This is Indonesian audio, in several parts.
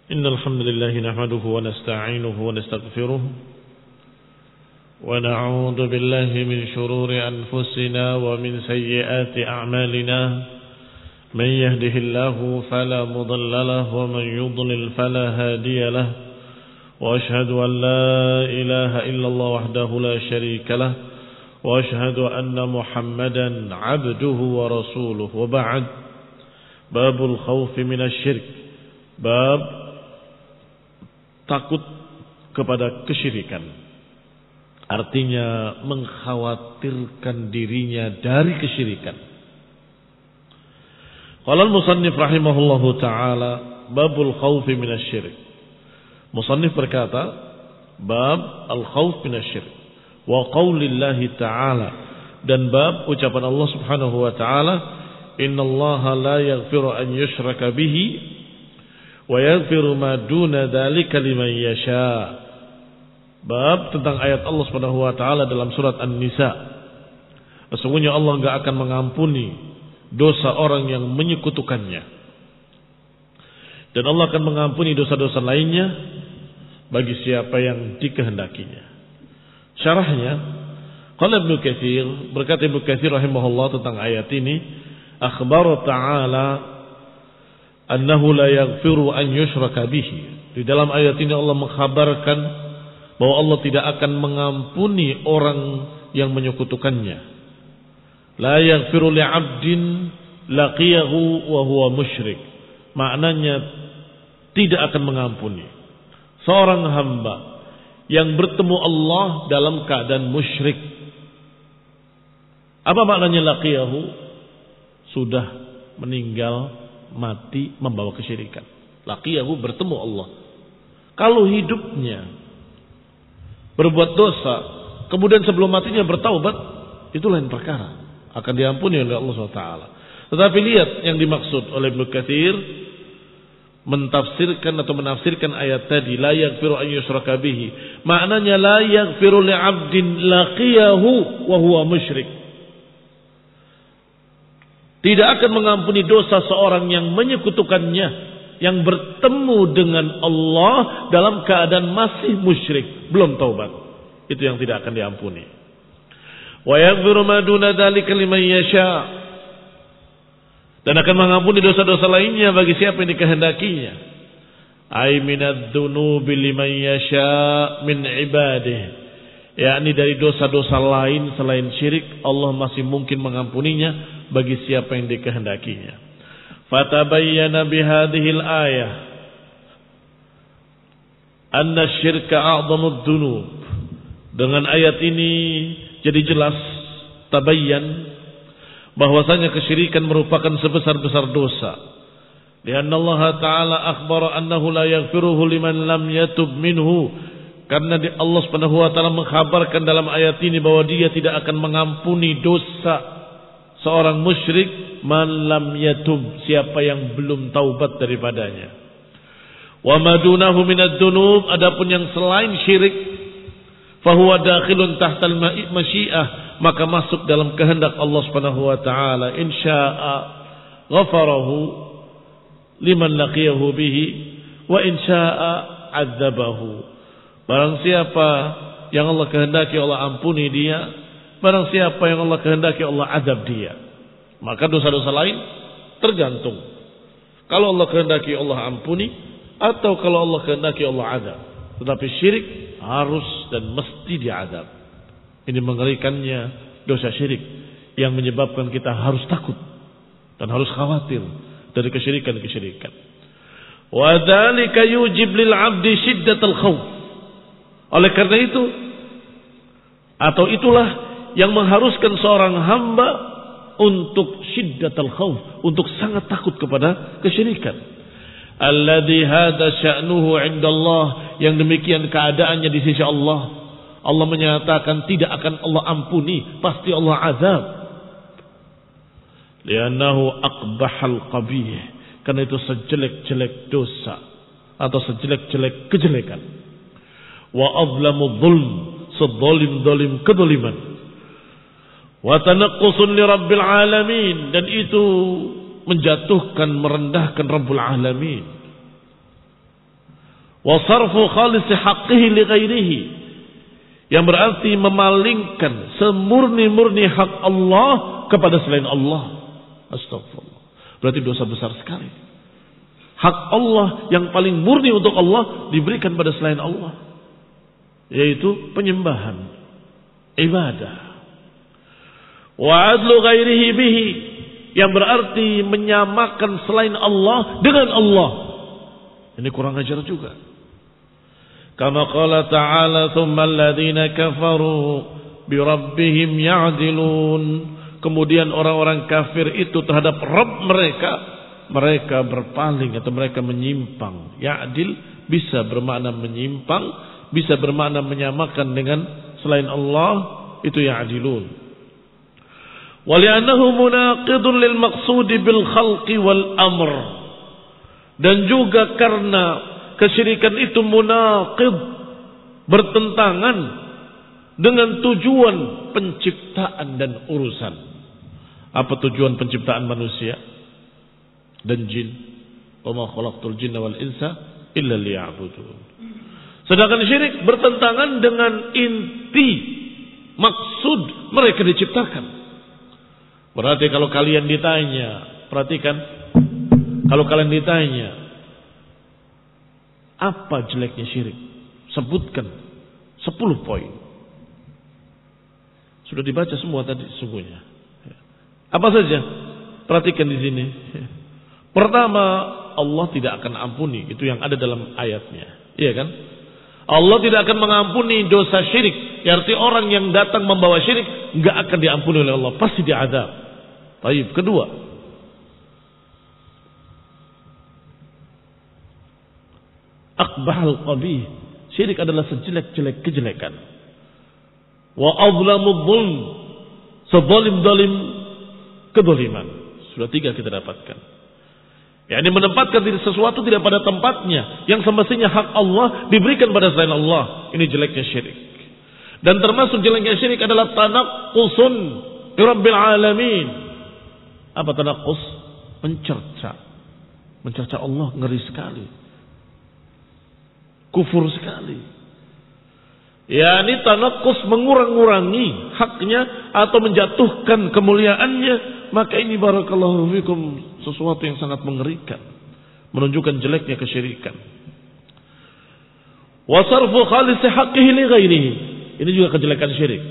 إن الحمد لله نحمده ونستعينه ونستغفره ونعوذ بالله من شرور أنفسنا ومن سيئات أعمالنا من يهده الله فلا مضل له ومن يضلل فلا هادي له وأشهد أن لا إله إلا الله وحده لا شريك له وأشهد أن محمدا عبده ورسوله وبعد باب الخوف من الشرك bab takut kepada kesyirikan, artinya mengkhawatirkan dirinya dari kesyirikan. Qala al-musannif rahimahullahu ta'ala babul khawfi minasyirik. Musannif berkata bab al-khawf minasyirik wa qaulillahi ta'ala, dan bab ucapan Allah subhanahu wa ta'ala, innallaha la yaghfiru an yushraka bihi wa yaghfiru ma duna dzalika liman yasha. Bab tentang ayat Allah Subhanahu wa taala dalam surat An-Nisa. Sesungguhnya Allah enggak akan mengampuni dosa orang yang menyekutukannya. Dan Allah akan mengampuni dosa-dosa lainnya bagi siapa yang dikehendakinya. Syarahnya, qala Ibnu Katsir, berkata Ibnu Katsir rahimahullah tentang ayat ini, akhbar ta'ala annahu la yaghfiru an yushraka bihi. Di dalam ayat ini Allah mengkhabarkan bahwa Allah tidak akan mengampuni orang yang menyekutukannya. La yaghfiru li'abdin laqiyahu wa huwa musyrik. Maknanya tidak akan mengampuni seorang hamba yang bertemu Allah dalam keadaan musyrik. Apa maknanya laqiyahu? Sudah meninggal, mati membawa kesyirikan. Laqiyahu, bertemu Allah. Kalau hidupnya berbuat dosa, kemudian sebelum matinya bertaubat, itu lain perkara, akan diampuni oleh Allah SWT. Tetapi lihat yang dimaksud oleh Ibnu Katsir mentafsirkan atau menafsirkan ayat tadi, la yaghfiru an yushraka bihi. Maknanya la yaghfiru li'abdin laqiyahu wa huwa musyrik. Tidak akan mengampuni dosa seorang yang menyekutukannya, yang bertemu dengan Allah dalam keadaan masih musyrik, belum taubat. Itu yang tidak akan diampuni. Wa yaghfiru ma duna dzalika liman yasha. Dan akan mengampuni dosa-dosa lainnya bagi siapa yang dikehendakinya. Ai minadz dzunubi liman yasha min ibadihi. Yakni dari dosa-dosa lain selain syirik, Allah masih mungkin mengampuninya bagi siapa yang dikehendakinya. Fatabayyana bihadhil ayah anna syirka a'dhamud dzunub. Dengan ayat ini jadi jelas, tabayyan, bahwasanya kesyirikan merupakan sebesar-besar dosa. Lianna Allah Ta'ala akhbara annahu la yaghfiruhu liman lam yatub minhu. Karena Allah Subhanahu wa taala mengkhabarkan dalam ayat ini bahwa Dia tidak akan mengampuni dosa seorang musyrik man lam yatub, siapa yang belum taubat daripadanya. Wa madunahu minadz dzunub, adapun yang selain syirik, fahuwa dakhilun tahtal masyiah, maka masuk dalam kehendak Allah Subhanahu wa taala. Insya'a ghafarahu liman laqiyahu bihi wa insya'a 'adzabahu. Barang siapa yang Allah kehendaki Allah ampuni dia, barang siapa yang Allah kehendaki Allah azab dia. Maka dosa-dosa lain tergantung. Kalau Allah kehendaki Allah ampuni, atau kalau Allah kehendaki Allah azab. Tetapi syirik harus dan mesti diazab. Ini mengerikannya dosa syirik yang menyebabkan kita harus takut dan harus khawatir dari kesyirikan-kesyirikan. Wa dzalika yujib lil 'abdi shiddatal khauf. Oleh karena itu, atau itulah yang mengharuskan seorang hamba untuk syiddatul khauf, untuk sangat takut kepada kesyirikan. Alladzi hadza sya'nuhu 'indallah, yang demikian keadaannya di sisi Allah. Allah menyatakan tidak akan Allah ampuni, pasti Allah azab. Li'annahu aqbahal qabih, karena itu sejelek-jelek dosa atau sejelek-jelek kejelekan. Wa azlamu dzulm, sedzalim-zalim kedzaliman. Wa tanaqqusun li rabbil alamin, dan itu menjatuhkan, merendahkan Rabbul Alamin. Wa sarfu khalisi haqqihi li ghairihi, yang berarti memalingkan semurni-murni hak Allah kepada selain Allah. Astagfirullah. Berarti dosa besar sekali. Hak Allah yang paling murni untuk Allah diberikan pada selain Allah, yaitu penyembahan, ibadah. Wa adlu ghairihi bihi, yang berarti menyamakan selain Allah dengan Allah. Ini kurang ajar juga. Kama qala ta'ala thumma alladhina kafaru bi rabbihim ya'dilun. Kemudian orang-orang kafir itu terhadap Rabb mereka berpaling atau mereka menyimpang. Ya'dil bisa bermakna menyimpang, bisa bermakna menyamakan dengan selain Allah, itu ya'dilun. Wa li'annahu munaqidun lil maqsudi bil khalqi wal amr. Dan juga karena kesyirikan itu munaqid, bertentangan dengan tujuan penciptaan dan urusan. Apa tujuan penciptaan manusia dan jin? Wa ma khalaqtul jinna wal insa illa liya'budun. Sedangkan syirik bertentangan dengan inti maksud mereka diciptakan. Berarti kalau kalian ditanya, perhatikan, kalau kalian ditanya apa jeleknya syirik, sebutkan 10 poin. Sudah dibaca semua tadi sungguhnya. Apa saja? Perhatikan di sini. Pertama, Allah tidak akan ampuni, itu yang ada dalam ayatnya. Iya kan? Allah tidak akan mengampuni dosa syirik. Arti orang yang datang membawa syirik enggak akan diampuni oleh Allah, pasti diazab. Baik, kedua, akbahal qabih, syirik adalah sejelek-jelek kejelekan. Wa azlamudz zulm, sezalim-zalim kezaliman. Sudah 3 kita dapatkan. yakni menempatkan diri sesuatu tidak pada tempatnya, yang semestinya hak Allah diberikan pada selain Allah. Ini jeleknya syirik. Dan termasuk jeleknya syirik adalah tanaqqusun bi rabbil alamin. Apa tanaqqus? Mencerca Allah, ngeri sekali, kufur sekali. yakni tanaqqus, mengurang-urangi haknya atau menjatuhkan kemuliaannya. Maka ini barakallahu fikum sesuatu yang sangat mengerikan, menunjukkan jeleknya kesyirikan. Wa sarfu khalisi haqqihi li ghairihi, ini juga kejelekan syirik.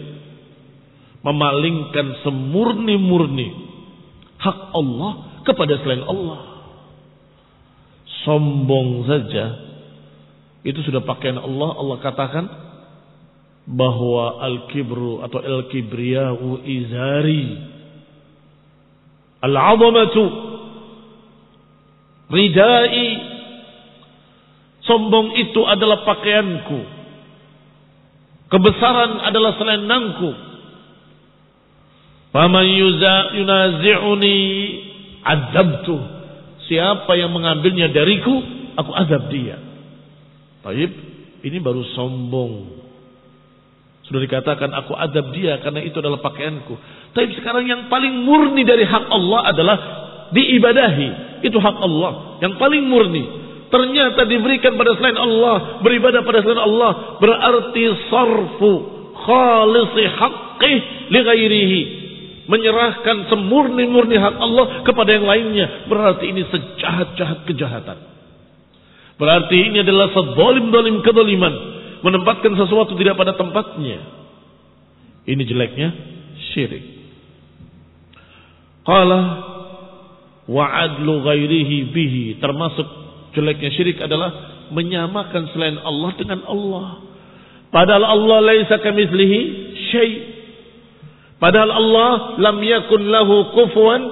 Memalingkan semurni-murni hak Allah kepada selain Allah. Sombong saja itu sudah pakaian Allah. Allah katakan bahwa al-kibru atau al-kibriya'u izari, al-'azamatu ridai, sombong itu adalah pakaianku, kebesaran adalah selendangku. Faman yunazi'uni adzabtu, siapa yang mengambilnya dariku, aku azab dia. Baik, ini baru sombong. Sudah dikatakan aku adab dia karena itu adalah pakaianku. Tapi sekarang yang paling murni dari hak Allah adalah diibadahi. Itu hak Allah yang paling murni. Ternyata diberikan pada selain Allah, beribadah pada selain Allah, berarti sarfu khalisi haqqih li ghairihi, menyerahkan semurni-murni hak Allah kepada yang lainnya. Berarti ini sejahat-jahat kejahatan. Berarti ini adalah sezalim-zalim kezaliman, menempatkan sesuatu tidak pada tempatnya. Ini jeleknya syirik. Qala wa adlu ghairihi bihi, termasuk jeleknya syirik adalah menyamakan selain Allah dengan Allah. Padahal Allah laisa kamitslihi syai'. Padahal Allah lam yakun lahu kufuwan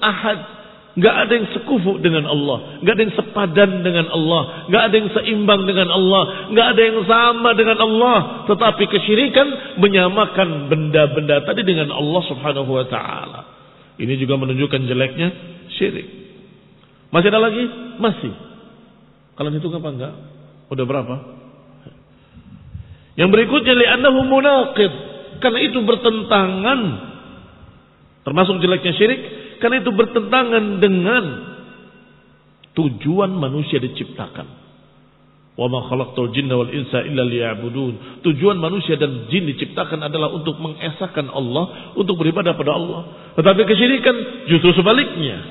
ahad. Enggak ada yang sekufu dengan Allah, enggak ada yang sepadan dengan Allah, enggak ada yang seimbang dengan Allah, enggak ada yang sama dengan Allah. Tetapi kesyirikan menyamakan benda-benda tadi dengan Allah Subhanahu wa taala. Ini juga menunjukkan jeleknya syirik. Masih ada lagi? Masih. Kalian hitung apa enggak? Udah berapa? Yang berikutnya li'annahu munaqid, karena itu bertentangan, termasuk jeleknya syirik, karena itu bertentangan dengan tujuan manusia diciptakan. Wa ma khalaqtul jinna wal insa illa liya'budun. Tujuan manusia dan jin diciptakan adalah untuk mengesahkan Allah, untuk beribadah pada Allah. Tetapi kesyirikan justru sebaliknya.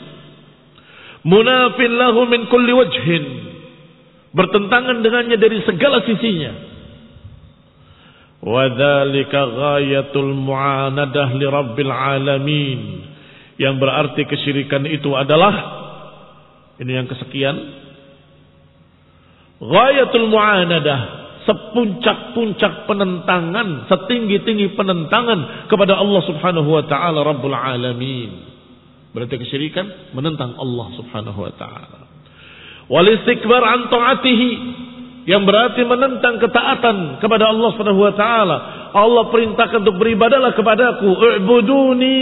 Munafin lahu min kulli wajhin. Bertentangan dengannya dari segala sisinya. Wa dzalika ghayatul mu'anadah li rabbil alamin. Yang berarti kesyirikan itu adalah, ini yang kesekian, ghayatul mu'anadah, sepuncak-puncak penentangan, setinggi-tinggi penentangan kepada Allah Subhanahu wa taala Rabbul Alamin. Berarti kesyirikan menentang Allah Subhanahu wa taala. Wal istikbar an ta'atihi, yang berarti menentang ketaatan kepada Allah Subhanahu wa taala. Allah perintahkan untuk beribadahlah kepadaku, u'buduni.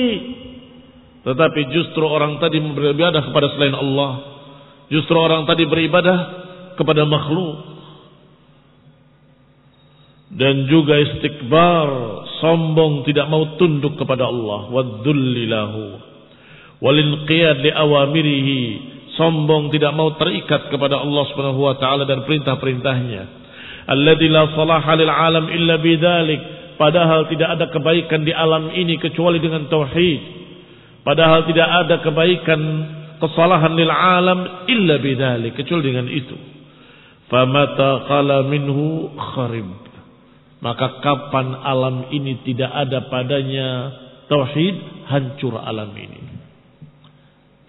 Tetapi justru orang tadi beribadah kepada selain Allah. Justru orang tadi beribadah kepada makhluk. Dan juga istikbar, sombong, tidak mau tunduk kepada Allah. Wadzullilahu walinqiyad li awamirihi, sombong, tidak mau terikat kepada Allah Subhanahu wa taala dan perintah-perintahnya. Alladzi la salaha lil alam illa bidzalik, padahal tidak ada kebaikan di alam ini kecuali dengan tauhid. Padahal tidak ada kebaikan, kesalahan lil alam illa bidzalik, kecuali dengan itu. Famata qala minhu kharib, maka kapan alam ini tidak ada padanya tauhid, hancur alam ini.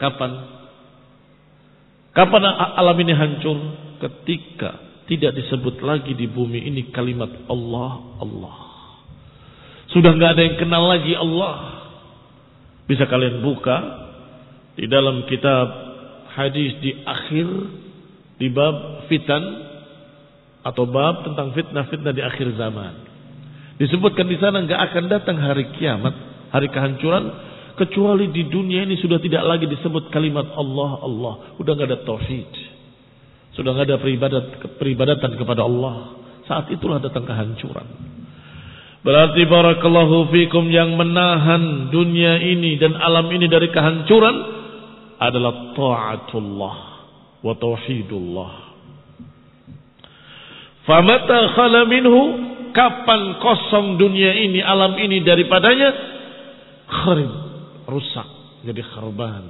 Kapan alam ini hancur? Ketika tidak disebut lagi di bumi ini kalimat Allah, Allah. Sudah nggak ada yang kenal lagi Allah. Bisa kalian buka di dalam kitab hadis di akhir, di bab fitan atau bab tentang fitnah-fitnah di akhir zaman. Disebutkan di sana enggak akan datang hari kiamat, hari kehancuran, kecuali di dunia ini sudah tidak lagi disebut kalimat Allah, Allah. Sudah enggak ada tauhid. Sudah enggak ada peribadatan kepada Allah. Saat itulah datang kehancuran. Berarti barakallahu fikum, yang menahan dunia ini dan alam ini dari kehancuran adalah ta'atullah wa tauhidullah. Famata khala minhu, kapan kosong dunia ini, alam ini daripadanya, kharib, rusak, jadi kharban.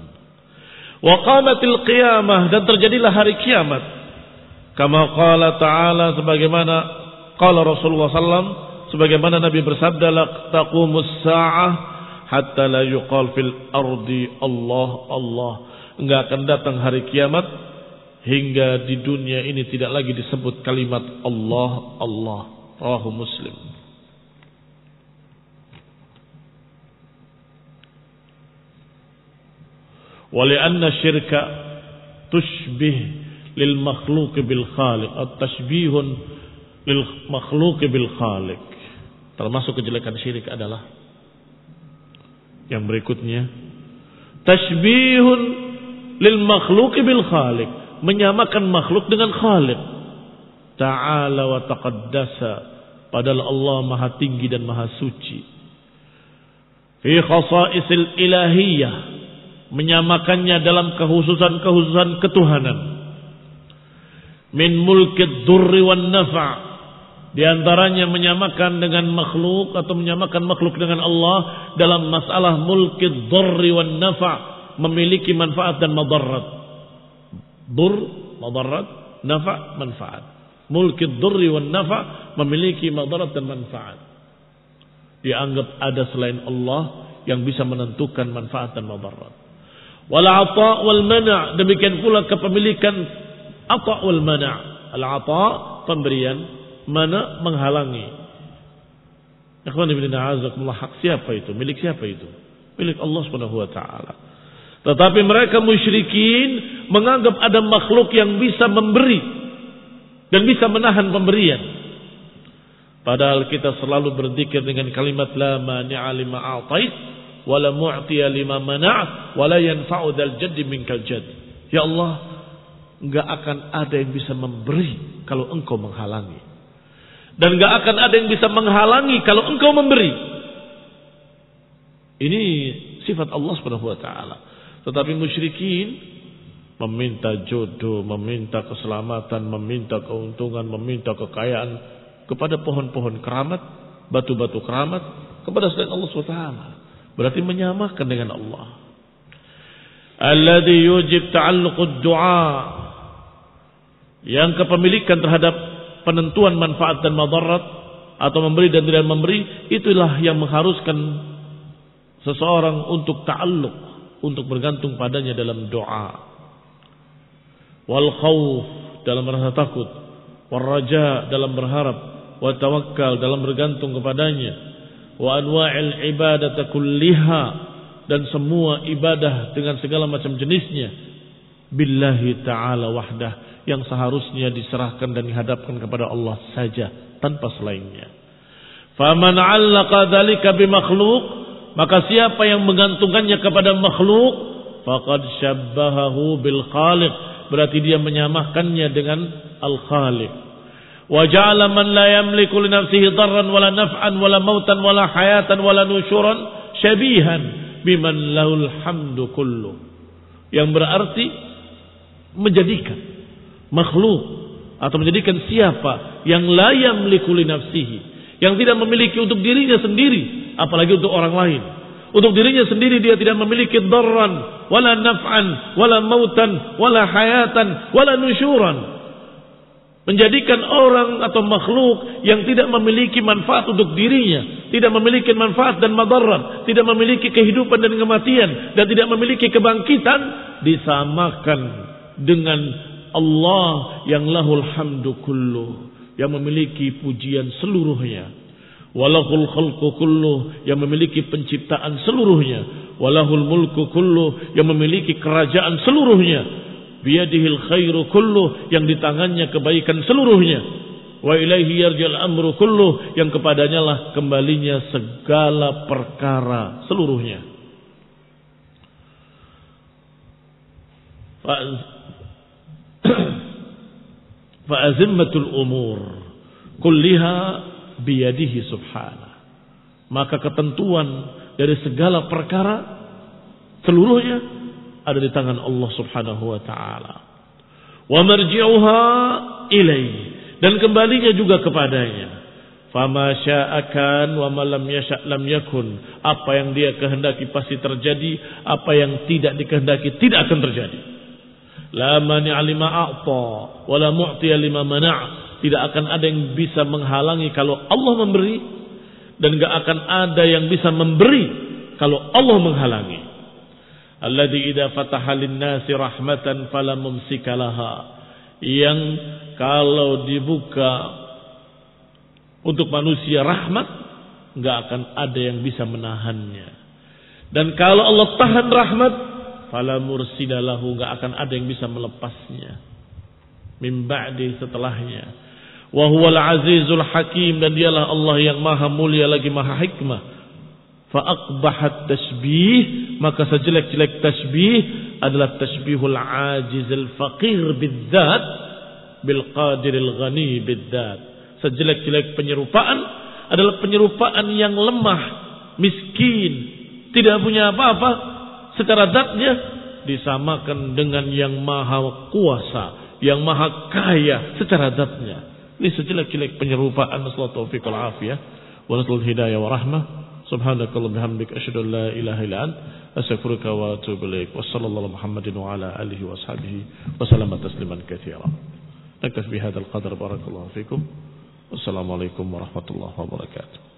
Wa qamatil qiyamah, dan terjadilah hari kiamat. Kama qala ta'ala, sebagaimana qala Rasulullah sallallahu, sebagaimana Nabi bersabda, la taqumus sa'ah hatta la yuqal fil ardi Allah, Allah. Enggak akan datang hari kiamat hingga di dunia ini tidak lagi disebut kalimat Allah, Allah. Rawahu Muslim. Walianna syirka tushbih lil makhluq bil khaliq, atau tashbihun lil makhluq bil khaliq. Termasuk kejelekan syirik adalah yang berikutnya, tashbihun lil makhluq bil khaliq, menyamakan makhluk dengan Khaliq. Ta'ala wa taqaddasa, padahal Allah maha tinggi dan maha suci. Fi khasaisil ilahiyah, menyamakannya dalam kehususan-kehususan ketuhanan. Min mulkid durri wan nafa', di antaranya menyamakan dengan makhluk atau menyamakan makhluk dengan Allah dalam masalah mulkid durri wan nafa', memiliki manfaat dan madarat. Dur, madarat, nafa', manfaat. Mulkid durri wan nafa', memiliki madarat dan manfaat. Dianggap ada selain Allah yang bisa menentukan manfaat dan madarat. Wal ata' wal mana', demikian pula kepemilikan ata' wal mana'. Al ata' pemberian, mana' menghalangi. Ikhwan ibn a'azakumullah, hak siapa itu? Milik siapa itu? Milik Allah Subhanahu wa taala. Tetapi mereka musyrikin menganggap ada makhluk yang bisa memberi dan bisa menahan pemberian. Padahal kita selalu berzikir dengan kalimat la mani'a lima a'tait wa la mu'tiya lima mana' wa la yanfa'u dzal jaddi minkal jadd. Ya Allah, enggak akan ada yang bisa memberi kalau engkau menghalangi, dan enggak akan ada yang bisa menghalangi kalau engkau memberi. Ini sifat Allah Subhanahu wa taala. Tetapi musyrikin meminta jodoh, meminta keselamatan, meminta keuntungan, meminta kekayaan kepada pohon-pohon keramat, batu-batu keramat, kepada selain Allah SWT. Berarti menyamakan dengan Allah. Alladhi yujib ta'alluqud du'a, yang kepemilikan terhadap penentuan manfaat dan madarat atau memberi dan tidak memberi, itulah yang mengharuskan seseorang untuk ta'alluq, untuk bergantung padanya dalam doa. Wal khawf, dalam merasa takut, wal raja, dalam berharap, wa tawakkal, dalam bergantung kepadanya, wa anwa'il ibadata kulliha, dan semua ibadah dengan segala macam jenisnya, billahi ta'ala wahdah, yang seharusnya diserahkan dan dihadapkan kepada Allah saja tanpa selainnya. Faman 'allaqa dzalika bimakhluq, maka siapa yang menggantungkannya kepada makhluk, faqad syabbahahu bil khaliq, berarti dia menyamakannya dengan al-khaliq. Wa ja'ala man la yamliku li nafsihi darran wala naf'an wala mautan wala hayatan wala nusyuran syabihan biman lahul hamdu kullu, yang berarti menjadikan makhluk atau menjadikan siapa yang la yamliku li nafsihi, yang tidak memiliki untuk dirinya sendiri, apalagi untuk orang lain. Untuk dirinya sendiri dia tidak memiliki darran wala naf'an wala mautan wala hayatan wala nusyuran. Menjadikan orang atau makhluk yang tidak memiliki manfaat untuk dirinya, tidak memiliki manfaat dan madarat, tidak memiliki kehidupan dan kematian, dan tidak memiliki kebangkitan, disamakan dengan Allah yang lahul hamdu kullu, yang memiliki pujian seluruhnya. Walahul khalqu kullu, yang memiliki penciptaan seluruhnya. Walahul mulku kullu, yang memiliki kerajaan seluruhnya. Biyadihil khairu kullu, yang di tangannya kebaikan seluruhnya. Wa ilaihi yarja'ul amru kullu, yang kepadanya lah kembalinya segala perkara seluruhnya. Fa'azimmatul umur kulliha biyadihi subhanah, maka ketentuan dari segala perkara seluruhnya ada di tangan Allah Subhanahu wa taala. Wa marji'uha ilaihi, dan kembalinya juga kepadanya. Fama sya'akan wa ma lam yasha' lam yakun, apa yang dia kehendaki pasti terjadi, apa yang tidak dikehendaki tidak akan terjadi. La mani'a lima a'ta wa la mu'tiya lima mana', tidak akan ada yang bisa menghalangi kalau Allah memberi, dan gak akan ada yang bisa memberi kalau Allah menghalangi. Alladzi idza fataha lin-nasi rahmatan fala mumsika laha, yang kalau dibuka untuk manusia rahmat, gak akan ada yang bisa menahannya. Dan kalau Allah tahan rahmat, fala mursida lahu, gak akan ada yang bisa melepasnya min ba'di, setelahnya. Wa huwal azizul hakim, dan dialah Allah yang maha mulia lagi maha hikmah. Fa aqbahat tasbih, maka sejelek-jelek tasbih adalah tasbihul ajizil faqir bidzat bil qadiril ghani bidzat. Sejelek-jelek penyerupaan adalah penyerupaan yang lemah, miskin, tidak punya apa-apa secara zatnya, disamakan dengan yang maha kuasa, yang maha kaya secara zatnya. Ini sejelek-jelek penyerupaan. Nasallahu taufiq wal afiyah wa nasallahu hidayah wa rahmah. Subhanakallah bihamdik asyhadu an la ilaha illa anta astaghfiruka wa atubu ilaik. Wassallallahu Muhammadin wa ala alihi wa sahbihi wa sallama tasliman katsiran. Naktafi bihadzal qadar, barakallahu fikum. Wassalamualaikum warahmatullahi wabarakatuh.